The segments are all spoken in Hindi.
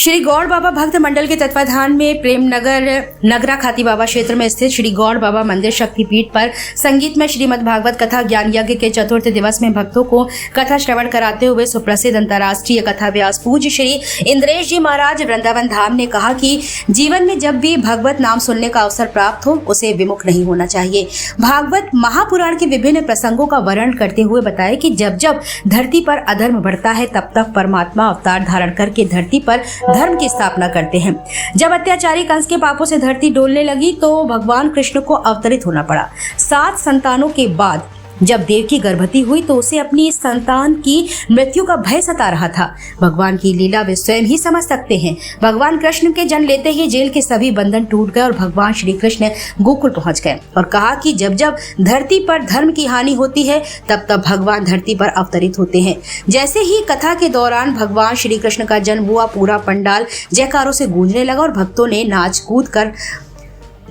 श्री गौड़ बाबा भक्त मंडल के तत्वाधान में प्रेमनगर नगरा खाती बाबा क्षेत्र में स्थित श्री गौड़ बाबा मंदिर शक्तिपीठ पर संगीत में श्रीमद् भागवत कथा ज्ञान यज्ञ के चतुर्थ दिवस में भक्तों को कथा श्रवण कराते हुए सुप्रसिद्ध अंतर्राष्ट्रीय कथा व्यास पूज्य श्री इंद्रेश जी महाराज वृंदावन धाम ने कहा कि जीवन में जब भी भगवत नाम सुनने का अवसर प्राप्त हो उसे विमुख नहीं होना चाहिए। भागवत महापुराण के विभिन्न प्रसंगों का वर्णन करते हुए बताया कि जब जब धरती पर अधर्म बढ़ता है तब तब परमात्मा अवतार धारण करके धरती पर धर्म की स्थापना करते हैं। जब अत्याचारी कंस के पापों से धरती डोलने लगी तो भगवान कृष्ण को अवतरित होना पड़ा। 7 संतानों के बाद जब देवकी गर्भवती हुई तो उसे अपनी संतान की मृत्यु का भय सता रहा था। भगवान की लीला वे स्वयं ही समझ सकते हैं। भगवान कृष्ण के जन्म लेते ही जेल के सभी बंधन टूट गए और भगवान श्री कृष्ण गोकुल पहुंच गए और कहा कि जब जब धरती पर धर्म की हानि होती है तब तब भगवान धरती पर अवतरित होते हैं। जैसे ही कथा के दौरान भगवान श्री कृष्ण का जन्म हुआ, पूरा पंडाल जयकारों से गूंजने लगा और भक्तों ने नाच कूद कर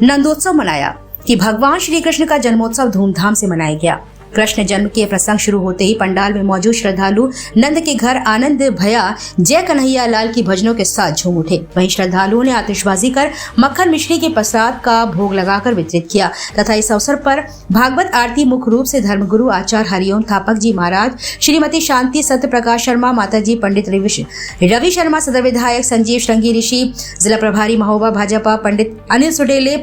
नंदोत्सव मनाया कि भगवान श्री कृष्ण का जन्मोत्सव धूमधाम से मनाया गया। कृष्ण जन्म के प्रसंग शुरू होते ही पंडाल में मौजूद श्रद्धालु नंद के घर आनंद भया जय कन्हैया लाल की भजनों के साथ झूम उठे। वहीं श्रद्धालुओं ने आतिशबाजी कर मक्खन मिश्री के प्रसाद का भोग लगाकर वितरित किया तथा इस अवसर पर भागवत आरती मुख्य रूप से धर्मगुरु आचार्य हरिओम थापक जी महाराज, श्रीमती शांति सत्य प्रकाश शर्मा माता जी, पंडित रवि शर्मा सदर विधायक, संजीव श्रृंगी ऋषि जिला प्रभारी महोबा भाजपा, पंडित अनिल सुडेले,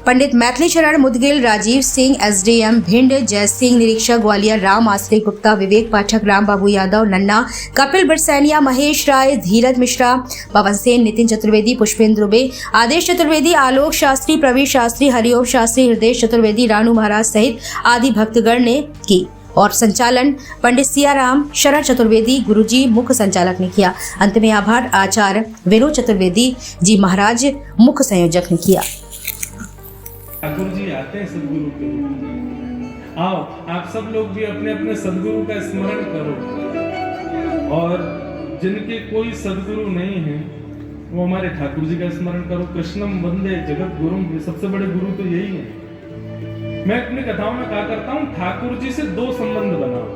पंडित मैथिली शरण मुदगिल, राजीव सिंह एसडीएम भिंड, जय सिंह निरीक्षक ग्वालियर, राम आश्रय गुप्ता, विवेक पाठक, राम बाबू यादव नन्ना, कपिल बिरसैनिया, महेश राय, धीरज मिश्रा, पवन सेन, नितिन चतुर्वेदी, पुष्पेंद्र दुबे, आदेश चतुर्वेदी, आलोक शास्त्री, प्रवीण शास्त्री, हरिओम शास्त्री, हृदय चतुर्वेदी, रानू महाराज सहित आदि भक्तगण ने की और संचालन पंडित सियाराम शरण चतुर्वेदी गुरुजी मुख्य संचालक ने किया। अंत में आभार आचार्य विनोद चतुर्वेदी जी महाराज मुख्य संयोजक ने किया। ठाकुर जी आते हैं सदगुरु के रूप में। आओ आप सब लोग भी अपने अपने सदगुरु का स्मरण करो और जिनके कोई सदगुरु नहीं है वो हमारे ठाकुर जी का स्मरण करो। कृष्णम वंदे जगत गुरुम, सबसे बड़े गुरु तो यही है। मैं अपनी कथाओं में कहा करता हूँ ठाकुर जी से 2 संबंध बनाओ।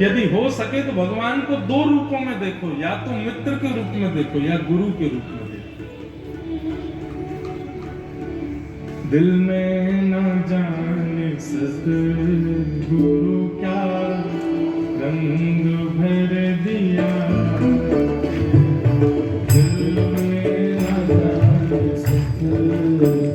यदि हो सके तो भगवान को 2 रूपों में देखो, या तो मित्र के रूप में देखो या गुरु के रूप में देखो। दिल में न जाने सतगुरु क्या रंग भर दिया, दिल में न जाने सतगुरु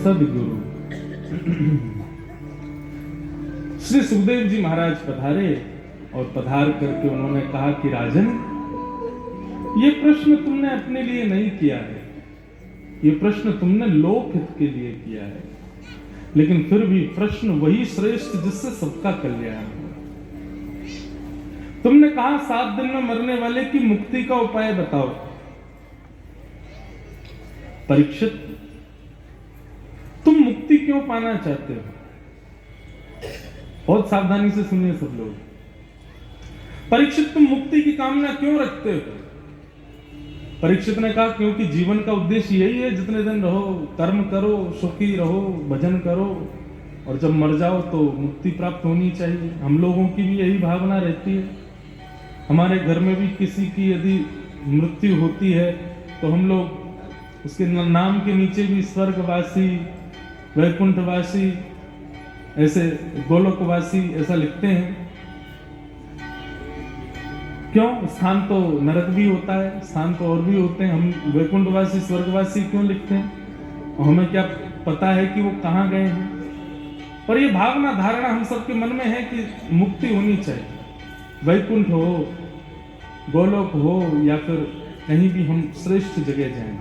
सदगुरु। श्री सुखदेव जी महाराज पधारे और पधार करके उन्होंने कहा कि राजन, ये प्रश्न तुमने अपने लिए नहीं किया है, ये प्रश्न तुमने लोकहित के लिए किया है, लेकिन फिर भी प्रश्न वही श्रेष्ठ जिससे सबका कल्याण हो। तुमने कहा 7 दिन में मरने वाले की मुक्ति का उपाय बताओ। परीक्षित, तुम मुक्ति क्यों पाना चाहते हो? बहुत सावधानी से सुनिए सब लोग। परीक्षित, तुम मुक्ति की कामना क्यों रखते हो? परीक्षित ने कहा क्योंकि जीवन का उद्देश्य यही है, जितने दिन रहो कर्म करो, सुखी रहो, भजन करो और जब मर जाओ तो मुक्ति प्राप्त होनी चाहिए। हम लोगों की भी यही भावना रहती है। हमारे घर में भी किसी की यदि मृत्यु होती है तो हम लोग उसके नाम के नीचे भी स्वर्गवासी, वैकुंठवासी, ऐसे गोलोकवासी ऐसा लिखते हैं। क्यों? स्थान तो नरक भी होता है, स्थान तो और भी होते हैं। हम वैकुंठवासी, स्वर्गवासी क्यों लिखते हैं? और हमें क्या पता है कि वो कहाँ गए हैं? पर ये भावना धारणा हम सबके मन में है कि मुक्ति होनी चाहिए। वैकुंठ हो, गोलोक हो या फिर कहीं भी हम श्रेष्ठ जगह जाएं।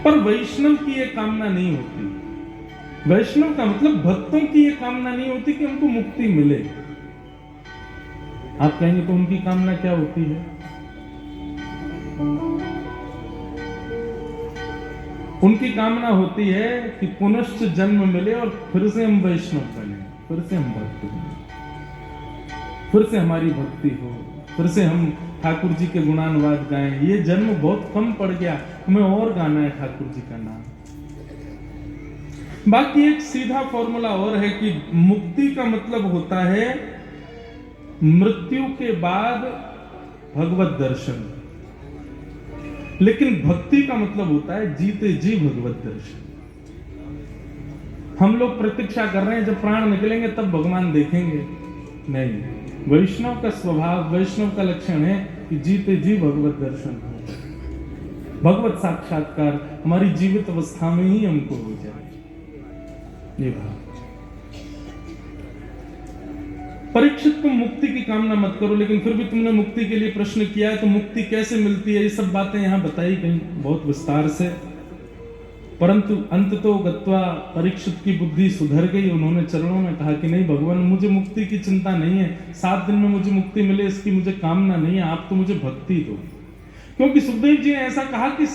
पर वैष्णव की ये कामना नहीं होती। वैष्णव का मतलब भक्तों की ये कामना नहीं होती कि हमको मुक्ति मिले। आप कहेंगे तो उनकी कामना क्या होती है? उनकी कामना होती है कि पुनश्च जन्म मिले और फिर से हम वैष्णव बने, फिर से हम भक्त बने, फिर से हमारी भक्ति हो, फिर से हम ठाकुर जी के गुणानुवाद गाएं। ये जन्म बहुत कम पड़ गया, हमें और गाना है ठाकुर जी का नाम। बाकी एक सीधा फॉर्मूला और है कि मुक्ति का मतलब होता है मृत्यु के बाद भगवत दर्शन, लेकिन भक्ति का मतलब होता है जीते जी भगवत दर्शन। हम लोग प्रतीक्षा कर रहे हैं जब प्राण निकलेंगे तब भगवान देखेंगे, नहीं। वैष्णव का स्वभाव, वैष्णव का लक्षण है कि जीते जी भगवत दर्शन हो, भगवत साक्षात्कार हमारी जीवित अवस्था में ही हमको हो जाए। ये भाव। परीक्षित, तुम मुक्ति की कामना मत करो, लेकिन फिर भी तुमने मुक्ति के लिए प्रश्न किया है, तो मुक्ति कैसे मिलती है ये सब बातें यहां बताई गई बहुत विस्तार से। परंतु अंततो गत्वा परीक्षित की बुद्धि सुधर गई। उन्होंने चरणों में कहा कि नहीं भगवान, मुझे मुक्ति की चिंता नहीं है, 7 दिन में मुझे मुक्ति मिले इसकी मुझे कामना नहीं है, आप तो मुझे भक्ति दो। क्योंकि सुखदेव जी ने ऐसा कहा कि